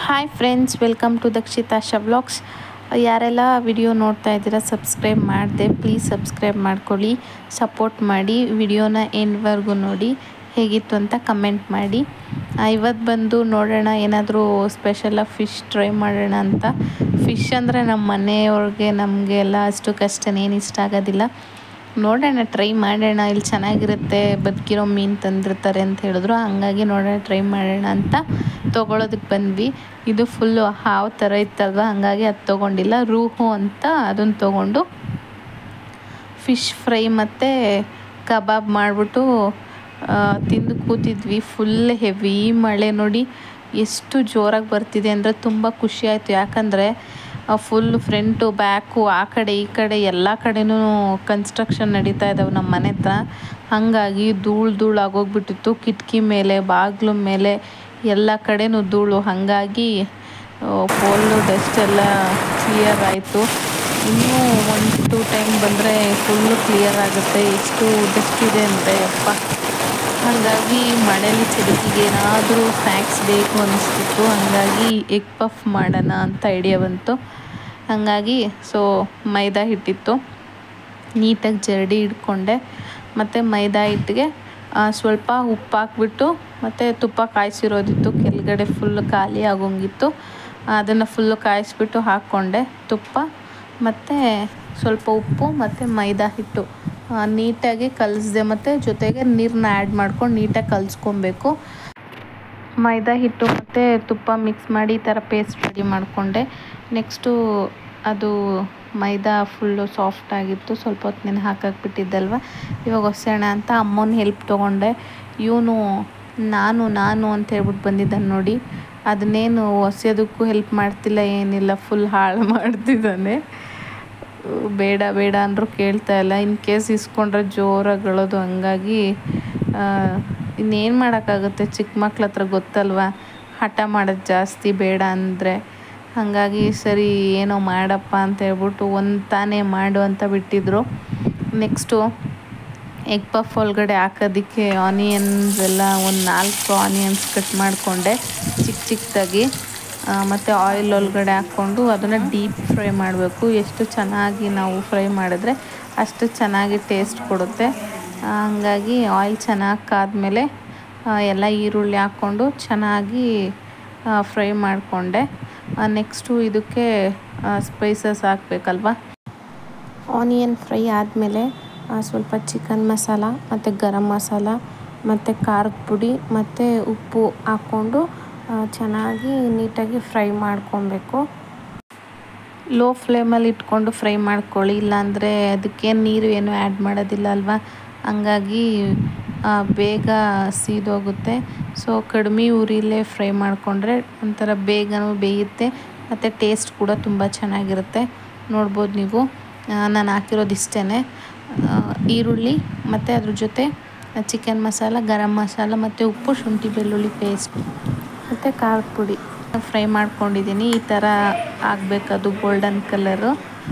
Hi friends, welcome to ದಕ್ಷಿತಾಶ vlogs. ಯಾರೆಲ್ಲ video ನೋಡ್ತಾ ಇದ್ದೀರಾ ಸಬ್ಸ್ಕ್ರೈಬ್ ಮಾಡಿದೆ, ಪ್ಲೀಸ್ ಸಬ್ಸ್ಕ್ರೈಬ್ ಮಾಡ್ಕೊಳ್ಳಿ, ಸಪೋರ್ಟ್ ಮಾಡಿ. ವಿಡಿಯೋನ ಎಂಡ್ವರೆಗೂ ನೋಡಿ, ಹೇಗಿತ್ತು ಅಂತ ಕಮೆಂಟ್ ಮಾಡಿ. ಇವತ್ತು ಬಂದು ನೋಡೋಣ, ಏನಾದರೂ ಸ್ಪೆಷಲಾಗಿ ಫಿಶ್ ಟ್ರೈ ಮಾಡೋಣ ಅಂತ. ಫಿಶ್ ಅಂದರೆ ನಮ್ಮ ಮನೆಯವ್ರಿಗೆ ನಮಗೆ ಎಲ್ಲ ಅಷ್ಟಕ್ಕಷ್ಟೇನೇನು ಇಷ್ಟ ಆಗೋದಿಲ್ಲ. ನೋಡೋಣ, ಟ್ರೈ ಮಾಡೋಣ. ಇಲ್ಲಿ ಚೆನ್ನಾಗಿರುತ್ತೆ, ಬದುಕಿರೋ ಮೀನು ತಂದಿರ್ತಾರೆ ಅಂತ ಹೇಳಿದ್ರು. ಹಂಗಾಗಿ ನೋಡೋಣ, ಟ್ರೈ ಮಾಡೋಣ ಅಂತ ತೊಗೊಳೋದಕ್ಕೆ ಬಂದ್ವಿ. ಇದು ಫುಲ್ಲು ಹಾವು ಥರ ಇತ್ತಲ್ವ, ಹಂಗಾಗಿ ಅದು ತೊಗೊಂಡಿಲ್ಲ. ರೂಹು ಅಂತ ಅದನ್ನು ತೊಗೊಂಡು ಫಿಶ್ ಫ್ರೈ ಮತ್ತು ಕಬಾಬ್ ಮಾಡಿಬಿಟ್ಟು ತಿಂದು ಕೂತಿದ್ವಿ. ಫುಲ್ ಹೆವಿ ಮಳೆ ನೋಡಿ, ಎಷ್ಟು ಜೋರಾಗಿ ಬರ್ತಿದೆ ಅಂದರೆ ತುಂಬ ಖುಷಿ ಆಯಿತು. ಯಾಕಂದರೆ ಫುಲ್ ಫ್ರಂಟು ಬ್ಯಾಕು ಆ ಕಡೆ ಈ ಕಡೆ ಎಲ್ಲ ಕಡೆನೂ ಕನ್ಸ್ಟ್ರಕ್ಷನ್ ನಡೀತಾ ಇದ್ದಾವೆ ನಮ್ಮ ಮನೆ ಹತ್ರ. ಹಾಗಾಗಿ ಧೂಳು ಆಗೋಗ್ಬಿಟ್ಟಿತ್ತು. ಕಿಟಕಿ ಮೇಲೆ, ಬಾಗಿಲು ಮೇಲೆ ಎಲ್ಲ ಕಡೆನೂ ಧೂಳು. ಹಾಗಾಗಿ ಫುಲ್ಲು ಡಸ್ಟ್ ಎಲ್ಲ ಕ್ಲಿಯರ್ ಆಯಿತು. ಇನ್ನೂ 1-2 ಟೈಮ್ ಬಂದರೆ ಫುಲ್ಲು ಕ್ಲಿಯರ್ ಆಗುತ್ತೆ. ಎಷ್ಟು ಡಸ್ಟ್ ಇದೆ ಅಂದರೆ ಅಪ್ಪ. ಹಾಗಾಗಿ ಮಳೆಯಲ್ಲಿ ಚಳಿಗೆ ಏನಾದರೂ ಸ್ನ್ಯಾಕ್ಸ್ ಬೇಕು ಅನ್ನಿಸ್ತಿತ್ತು. ಹಾಗಾಗಿ ಎಗ್ ಪಫ್ ಮಾಡೋಣ ಅಂತ ಐಡಿಯಾ ಬಂತು. ಹಾಗಾಗಿ ಮೈದಾ ಹಿಟ್ಟಿತ್ತು, ನೀಟಾಗಿ ಜರಡಿ ಇಟ್ಕೊಂಡೆ. ಮತ್ತು ಮೈದಾ ಹಿಟ್ಟಿಗೆ ಸ್ವಲ್ಪ ಉಪ್ಪು ಹಾಕ್ಬಿಟ್ಟು, ಮತ್ತು ತುಪ್ಪ ಕಾಯಿಸಿರೋದಿತ್ತು, ಕೆಳಗಡೆ ಫುಲ್ ಖಾಲಿ ಆಗೋಂಗಿತ್ತು. ಅದನ್ನು ಫುಲ್ಲು ಕಾಯಿಸ್ಬಿಟ್ಟು ಹಾಕ್ಕೊಂಡೆ. ತುಪ್ಪ ಮತ್ತು ಸ್ವಲ್ಪ ಉಪ್ಪು ಮತ್ತು ಮೈದಾ ಹಿಟ್ಟು ನೀಟಾಗಿ ಕಲಿಸ್ದೆ. ಮತ್ತು ಜೊತೆಗೆ ನೀರನ್ನ ಆ್ಯಡ್ ಮಾಡ್ಕೊಂಡು ನೀಟಾಗಿ ಕಲಿಸ್ಕೊಬೇಕು. ಮೈದಾ ಹಿಟ್ಟು ಮತ್ತು ತುಪ್ಪ ಮಿಕ್ಸ್ ಮಾಡಿ ಈ ಥರ ಪೇಸ್ಟ್ ರೆಡಿ ಮಾಡಿಕೊಂಡೆ. ನೆಕ್ಸ್ಟು ಅದು ಮೈದಾ ಫುಲ್ಲು ಸಾಫ್ಟಾಗಿತ್ತು, ಸ್ವಲ್ಪ ಹೊತ್ತು ನೆನೆ ಹಾಕಾಕ್ಬಿಟ್ಟಿದ್ದಲ್ವ. ಇವಾಗ ಹೊಸೋಣ ಅಂತ ಅಮ್ಮನ ಹೆಲ್ಪ್ ತೊಗೊಂಡೆ. ಇವನು ನಾನು ಅಂತ ಹೇಳ್ಬಿಟ್ಟು ಬಂದಿದ್ದಾನೆ ನೋಡಿ. ಅದನ್ನೇನು ಹೊಸೋದಕ್ಕೂ ಹೆಲ್ಪ್ ಮಾಡ್ತಿಲ್ಲ, ಏನಿಲ್ಲ, ಫುಲ್ ಹಾಳು ಮಾಡ್ತಿದ್ದಾನೆ. ಬೇಡ ಅಂದರೂ ಕೇಳ್ತಾ ಇಲ್ಲ. ಇನ್ ಕೇಸ್ ಇಸ್ಕೊಂಡ್ರೆ ಜೋರಾಗಳೋದು. ಹಂಗಾಗಿ ಇನ್ನೇನು ಮಾಡೋಕ್ಕಾಗುತ್ತೆ, ಚಿಕ್ಕ ಮಕ್ಳ ಹತ್ರ ಗೊತ್ತಲ್ವ, ಹಠ ಮಾಡೋದು ಜಾಸ್ತಿ ಬೇಡ ಅಂದರೆ. ಹಾಗಾಗಿ ಸರಿ ಏನೋ ಮಾಡಪ್ಪ ಅಂತ ಹೇಳ್ಬಿಟ್ಟು ಒಂದು ತಾನೇ ಮಾಡು ಅಂತ ಬಿಟ್ಟಿದ್ರು. ನೆಕ್ಸ್ಟು ಎಗ್ ಪಫ್ ಒಳಗಡೆ ಹಾಕೋದಕ್ಕೆ ಆನಿಯನ್ಸ್ ಎಲ್ಲ ಒಂದು 4 ಆನಿಯನ್ಸ್ ಕಟ್ ಮಾಡಿಕೊಂಡೆ ಚಿಕ್ಕದಾಗಿ. ಮತ್ತು ಆಯಿಲ್ ಒಳಗಡೆ ಹಾಕ್ಕೊಂಡು ಅದನ್ನು ಡೀಪ್ ಫ್ರೈ ಮಾಡಬೇಕು. ಎಷ್ಟು ಚೆನ್ನಾಗಿ ನಾವು ಫ್ರೈ ಮಾಡಿದ್ರೆ ಅಷ್ಟು ಚೆನ್ನಾಗಿ ಟೇಸ್ಟ್ ಕೊಡುತ್ತೆ. ಹಾಗಾಗಿ ಆಯಿಲ್ ಚೆನ್ನಾಗಿ ಕಾದ್ಮೇಲೆ ಎಲ್ಲ ಈರುಳ್ಳಿ ಹಾಕ್ಕೊಂಡು ಚೆನ್ನಾಗಿ ಫ್ರೈ ಮಾಡಿಕೊಂಡೆ. ನೆಕ್ಸ್ಟು ಇದಕ್ಕೆ ಸ್ಪೈಸಸ್ ಹಾಕಬೇಕಲ್ವ. ಆನಿಯನ್ ಫ್ರೈ ಆದಮೇಲೆ ಸ್ವಲ್ಪ ಚಿಕನ್ ಮಸಾಲ ಮತ್ತು ಗರಂ ಮಸಾಲ ಮತ್ತು ಖಾರದ ಪುಡಿ ಮತ್ತು ಉಪ್ಪು ಹಾಕ್ಕೊಂಡು ಚೆನ್ನಾಗಿ ನೀಟಾಗಿ ಫ್ರೈ ಮಾಡ್ಕೊಬೇಕು. ಲೋ ಫ್ಲೇಮಲ್ಲಿ ಇಟ್ಕೊಂಡು ಫ್ರೈ ಮಾಡ್ಕೊಳ್ಳಿ, ಇಲ್ಲಾಂದರೆ ಅದಕ್ಕೆ ನೀರು ಏನು ಆ್ಯಡ್ ಮಾಡೋದಿಲ್ಲ ಅಲ್ವಾ. ಹಂಗಾಗಿ ಬೇಗ ಸೀದೋಗುತ್ತೆ. ಕಡಿಮೆ ಉರಿಲೇ ಫ್ರೈ ಮಾಡಿಕೊಂಡ್ರೆ ಒಂಥರ ಬೇಗನೂ ಬೇಯುತ್ತೆ ಮತ್ತು ಟೇಸ್ಟ್ ಕೂಡ ತುಂಬ ಚೆನ್ನಾಗಿರುತ್ತೆ. ನೋಡ್ಬೋದು ನೀವು, ನಾನು ಹಾಕಿರೋದು ಇಷ್ಟೇ: ಈರುಳ್ಳಿ ಮತ್ತು ಅದ್ರ ಜೊತೆ ಚಿಕನ್ ಮಸಾಲ, ಗರಂ ಮಸಾಲ ಮತ್ತು ಉಪ್ಪು, ಶುಂಠಿ ಬೆಳ್ಳುಳ್ಳಿ ಪೇಸ್ಟ್ ಮತ್ತು ಖಾರದ ಪುಡಿ ಫ್ರೈ ಮಾಡ್ಕೊಂಡಿದ್ದೀನಿ. ಈ ಥರ ಆಗಬೇಕದು, ಗೋಲ್ಡನ್ ಕಲರು.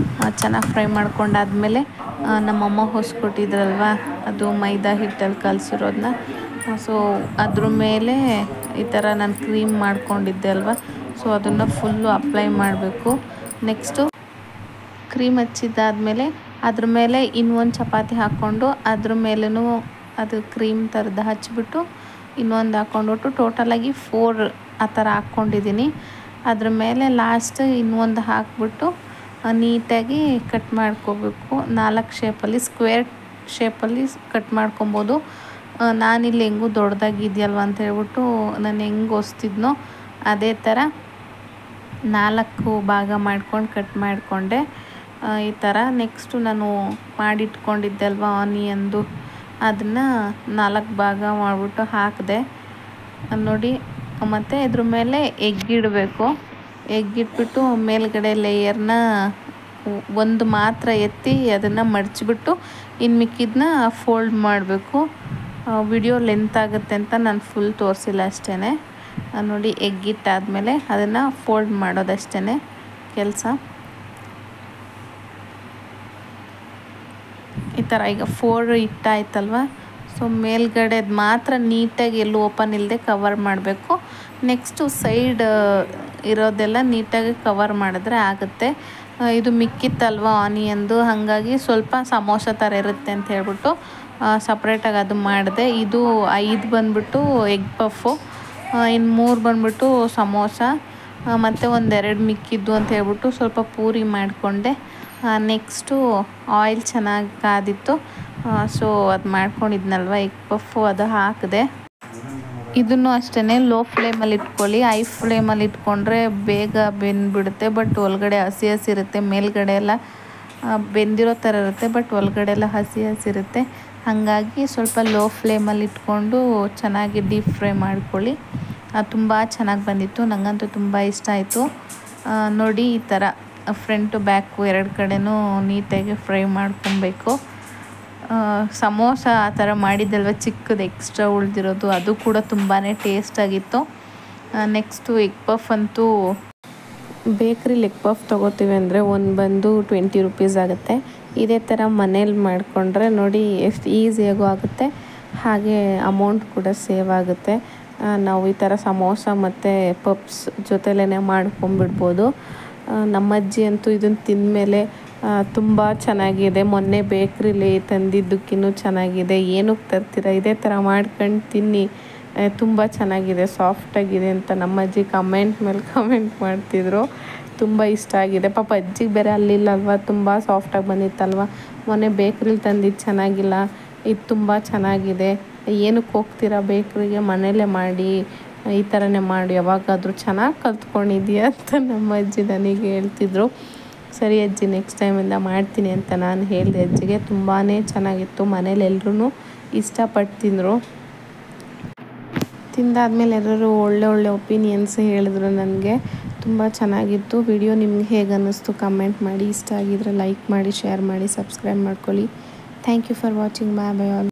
ಚೆನ್ನಾಗಿ ಫ್ರೈ ಮಾಡ್ಕೊಂಡಾದ್ಮೇಲೆ ನಮ್ಮಮ್ಮ ಹೊಸ್ಕೊಟ್ಟಿದ್ರಲ್ವ, ಅದು ಮೈದಾ ಹಿಟ್ಟಲ್ಲಿ ಕಲಸಿರೋದನ್ನ ಅದ್ರ ಮೇಲೆ ಈ ಥರ ನಾನು ಕ್ರೀಮ್ ಮಾಡ್ಕೊಂಡಿದ್ದೆ ಅಲ್ವ, ಅದನ್ನು ಫುಲ್ಲು ಅಪ್ಲೈ ಮಾಡಬೇಕು. ನೆಕ್ಸ್ಟು ಕ್ರೀಮ್ ಹಚ್ಚಿದ್ದಾದಮೇಲೆ ಅದ್ರ ಮೇಲೆ ಇನ್ನೊಂದು ಚಪಾತಿ ಹಾಕ್ಕೊಂಡು ಅದ್ರ ಮೇಲೂ ಅದು ಕ್ರೀಮ್ ಥರದ್ದು ಹಚ್ಚಿಬಿಟ್ಟು ಇನ್ನೊಂದು ಹಾಕ್ಕೊಂಡ್ಬಿಟ್ಟು ಟೋಟಲಾಗಿ 4 ಆ ಥರ ಹಾಕ್ಕೊಂಡಿದ್ದೀನಿ. ಅದ್ರ ಮೇಲೆ ಲಾಸ್ಟ್ ಇನ್ನೊಂದು ಹಾಕ್ಬಿಟ್ಟು ನೀಟಾಗಿ ಕಟ್ ಮಾಡ್ಕೋಬೇಕು. 4 ಶೇಪಲ್ಲಿ, ಸ್ಕ್ವೇರ್ ಶೇಪಲ್ಲಿ ಕಟ್ ಮಾಡ್ಕೊಬೋದು. ನಾನಿಲ್ಲಿ ಹೆಂಗೂ ದೊಡ್ಡದಾಗಿದೆಯಲ್ವ ಅಂತ ಹೇಳ್ಬಿಟ್ಟು ನಾನು ಹೆಂಗೆ ಹೊಸ್ತಿದ್ನೋ ಅದೇ ಥರ 4 ಭಾಗ ಮಾಡ್ಕೊಂಡು ಕಟ್ ಮಾಡಿಕೊಂಡೆ ಈ ಥರ. ನೆಕ್ಸ್ಟು ನಾನು ಮಾಡಿಟ್ಕೊಂಡಿದ್ದೆ ಅಲ್ವ ಆನಿಯನ್ದು, ಅದನ್ನು 4 ಭಾಗ ಮಾಡಿಬಿಟ್ಟು ಹಾಕಿದೆ ನೋಡಿ. ಮತ್ತು ಇದ್ರ ಮೇಲೆ ಎಗ್ ಇಡಬೇಕು. ಎಗ್ ಇಟ್ಬಿಟ್ಟು ಮೇಲ್ಗಡೆ ಲೇಯರ್ನ ಒಂದು ಮಾತ್ರ ಎತ್ತಿ ಅದನ್ನು ಮಡಚಿಬಿಟ್ಟು ಇನ್ನು ಮಿಕ್ಕಿದ್ದನ್ನ ಫೋಲ್ಡ್ ಮಾಡಬೇಕು. ವಿಡಿಯೋ ಲೆಂತ್ ಆಗುತ್ತೆ ಅಂತ ನಾನು ಫುಲ್ ತೋರಿಸಿಲ್ಲ ಅಷ್ಟೇ ನೋಡಿ. ಎಗ್ ಇಟ್ಟಾದಮೇಲೆ ಅದನ್ನು ಫೋಲ್ಡ್ ಮಾಡೋದಷ್ಟೇ ಕೆಲಸ. ಈ ಥರ ಈಗ 4 ಇಟ್ಟಾಯ್ತಲ್ವ, ಮೇಲ್ಗಡೆದು ಮಾತ್ರ ನೀಟಾಗಿ ಎಲ್ಲೂ ಓಪನ್ ಇಲ್ಲದೆ ಕವರ್ ಮಾಡಬೇಕು. ನೆಕ್ಸ್ಟು ಸೈಡ್ ಇರೋದೆಲ್ಲ ನೀಟಾಗಿ ಕವರ್ ಮಾಡಿದ್ರೆ ಆಗುತ್ತೆ. ಇದು ಮಿಕ್ಕಿತ್ತಲ್ವ ಆನಿಯನ್ದು, ಹಾಗಾಗಿ ಸ್ವಲ್ಪ ಸಮೋಸ ಥರ ಇರುತ್ತೆ ಅಂತ ಹೇಳ್ಬಿಟ್ಟು ಸಪ್ರೇಟಾಗಿ ಅದು ಮಾಡಿದೆ. ಇದು 5 ಬಂದ್ಬಿಟ್ಟು ಎಗ್ ಪಫು, ಇನ್ನು 3 ಬಂದ್ಬಿಟ್ಟು ಸಮೋಸ, ಮತ್ತು 1-2 ಮಿಕ್ಕಿದ್ದು ಅಂತ ಹೇಳ್ಬಿಟ್ಟು ಸ್ವಲ್ಪ ಪೂರಿ ಮಾಡಿಕೊಂಡೆ. ನೆಕ್ಸ್ಟು ಆಯಿಲ್ ಚೆನ್ನಾಗಿ ಕಾದಿತ್ತು, ಸೊ ಅದು ಮಾಡ್ಕೊಂಡಿದ್ನಲ್ವ ಎಗ್ ಪಫು ಅದು ಹಾಕಿದೆ. ಇದನ್ನು ಅಷ್ಟೇ ಲೋ ಫ್ಲೇಮಲ್ಲಿ ಇಟ್ಕೊಳ್ಳಿ. ಹೈ ಫ್ಲೇಮಲ್ಲಿ ಇಟ್ಕೊಂಡ್ರೆ ಬೇಗ ಬೆಂದ್ಬಿಡುತ್ತೆ, ಬಟ್ ಒಳಗಡೆ ಹಸಿ ಹಸಿ ಇರುತ್ತೆ. ಮೇಲ್ಗಡೆ ಎಲ್ಲ ಬೆಂದಿರೋ ಥರ ಇರುತ್ತೆ, ಬಟ್ ಒಳಗಡೆ ಎಲ್ಲ ಹಸಿ ಹಸಿ ಇರುತ್ತೆ. ಹಾಗಾಗಿ ಸ್ವಲ್ಪ ಲೋ ಫ್ಲೇಮಲ್ಲಿ ಇಟ್ಕೊಂಡು ಚೆನ್ನಾಗಿ ಡೀಪ್ ಫ್ರೈ ಮಾಡ್ಕೊಳ್ಳಿ. ತುಂಬ ಚೆನ್ನಾಗಿ ಬಂದಿತ್ತು, ನನಗಂತೂ ತುಂಬ ಇಷ್ಟ ಆಯಿತು. ನೋಡಿ, ಈ ಥರ ಫ್ರಂಟು ಬ್ಯಾಕು 2 ಕಡೆನೂ ನೀಟಾಗಿ ಫ್ರೈ ಮಾಡ್ಕೊಬೇಕು. ಸಮೋಸ ಆ ಥರ ಮಾಡಿದ್ದಲ್ವ ಚಿಕ್ಕದು ಎಕ್ಸ್ಟ್ರಾ ಉಳಿದಿರೋದು, ಅದು ಕೂಡ ತುಂಬಾ ಟೇಸ್ಟಾಗಿತ್ತು. ನೆಕ್ಸ್ಟು ಎಗ್ ಪಫ್ ಅಂತೂ ಬೇಕ್ರಿಲಿ ಎಗ್ ಪಫ್ ತೊಗೋತೀವಿ ಅಂದರೆ ಒಂದು ಬಂದು 20 ರೂಪೀಸ್ ಆಗುತ್ತೆ. ಇದೇ ಥರ ಮನೇಲಿ ಮಾಡಿಕೊಂಡ್ರೆ ನೋಡಿ ಎಷ್ಟು ಈಸಿಯಾಗೂ ಆಗುತ್ತೆ, ಹಾಗೆ ಅಮೌಂಟ್ ಕೂಡ ಸೇವ್ ಆಗುತ್ತೆ. ನಾವು ಈ ಥರ ಸಮೋಸ ಮತ್ತು ಪಪ್ಸ್ ಜೊತೆಲೇ ಮಾಡ್ಕೊಂಬಿಡ್ಬೋದು. ನಮ್ಮ ಅಜ್ಜಿ ಅಂತೂ ಇದನ್ನು ತಿಂದಮೇಲೆ ತುಂಬ ಚೆನ್ನಾಗಿದೆ, ಮೊನ್ನೆ ಬೇಕ್ರಿಲಿ ತಂದಿದ್ದಕ್ಕಿನ್ನೂ ಚೆನ್ನಾಗಿದೆ, ಏನಕ್ಕೆ ತರ್ತೀರ, ಇದೇ ಥರ ಮಾಡ್ಕೊಂಡು ತಿನ್ನಿ, ತುಂಬ ಚೆನ್ನಾಗಿದೆ, ಸಾಫ್ಟಾಗಿದೆ ಅಂತ ನಮ್ಮ ಅಜ್ಜಿ ಕಮೆಂಟ್ ಮೇಲೆ ಕಮೆಂಟ್ ಮಾಡ್ತಿದ್ರು. ತುಂಬ ಇಷ್ಟ ಆಗಿದೆ. ಪಾಪ ಅಜ್ಜಿಗೆ ಬೇರೆ ಅಲ್ಲಿಲ್ಲಲ್ವ, ತುಂಬ ಸಾಫ್ಟಾಗಿ ಬಂದಿತ್ತಲ್ವ. ಮೊನ್ನೆ ಬೇಕ್ರಿಲಿ ತಂದಿದ್ದು ಚೆನ್ನಾಗಿಲ್ಲ, ಇದು ತುಂಬ ಚೆನ್ನಾಗಿದೆ, ಏನಕ್ಕೆ ಹೋಗ್ತೀರಾ ಬೇಕ್ರಿಗೆ, ಮನೇಲೇ ಮಾಡಿ, ಈ ಥರನೇ ಮಾಡಿ, ಯಾವಾಗಾದರೂ ಚೆನ್ನಾಗಿ ಕಲ್ತ್ಕೊಂಡಿದ್ದೀಯ ಅಂತ ನಮ್ಮ ಅಜ್ಜಿ ನನಗೆ ಹೇಳ್ತಿದ್ರು. ಸರಿ ಅಜ್ಜಿ, ನೆಕ್ಸ್ಟ್ ಟೈಮಿಂದ ಮಾಡ್ತೀನಿ ಅಂತ ನಾನು ಹೇಳಿದೆ ಅಜ್ಜಿಗೆ. ತುಂಬಾ ಚೆನ್ನಾಗಿತ್ತು, ಮನೇಲಿ ಎಲ್ಲರೂ ಇಷ್ಟಪಟ್ಟು ತಿಂದರು. ತಿಂದಾದ್ಮೇಲೆ ಎಲ್ಲರೂ ಒಳ್ಳೆ ಒಪಿನಿಯನ್ಸ್ ಹೇಳಿದ್ರು ನನಗೆ. ತುಂಬ ಚೆನ್ನಾಗಿತ್ತು. ವಿಡಿಯೋ ನಿಮ್ಗೆ ಹೇಗೆ ಅನ್ನಿಸ್ತು ಕಮೆಂಟ್ ಮಾಡಿ. ಇಷ್ಟ ಆಗಿದ್ರೆ ಲೈಕ್ ಮಾಡಿ, ಶೇರ್ ಮಾಡಿ, ಸಬ್ಸ್ಕ್ರೈಬ್ ಮಾಡ್ಕೊಳ್ಳಿ. Thank you for watching. Bye all.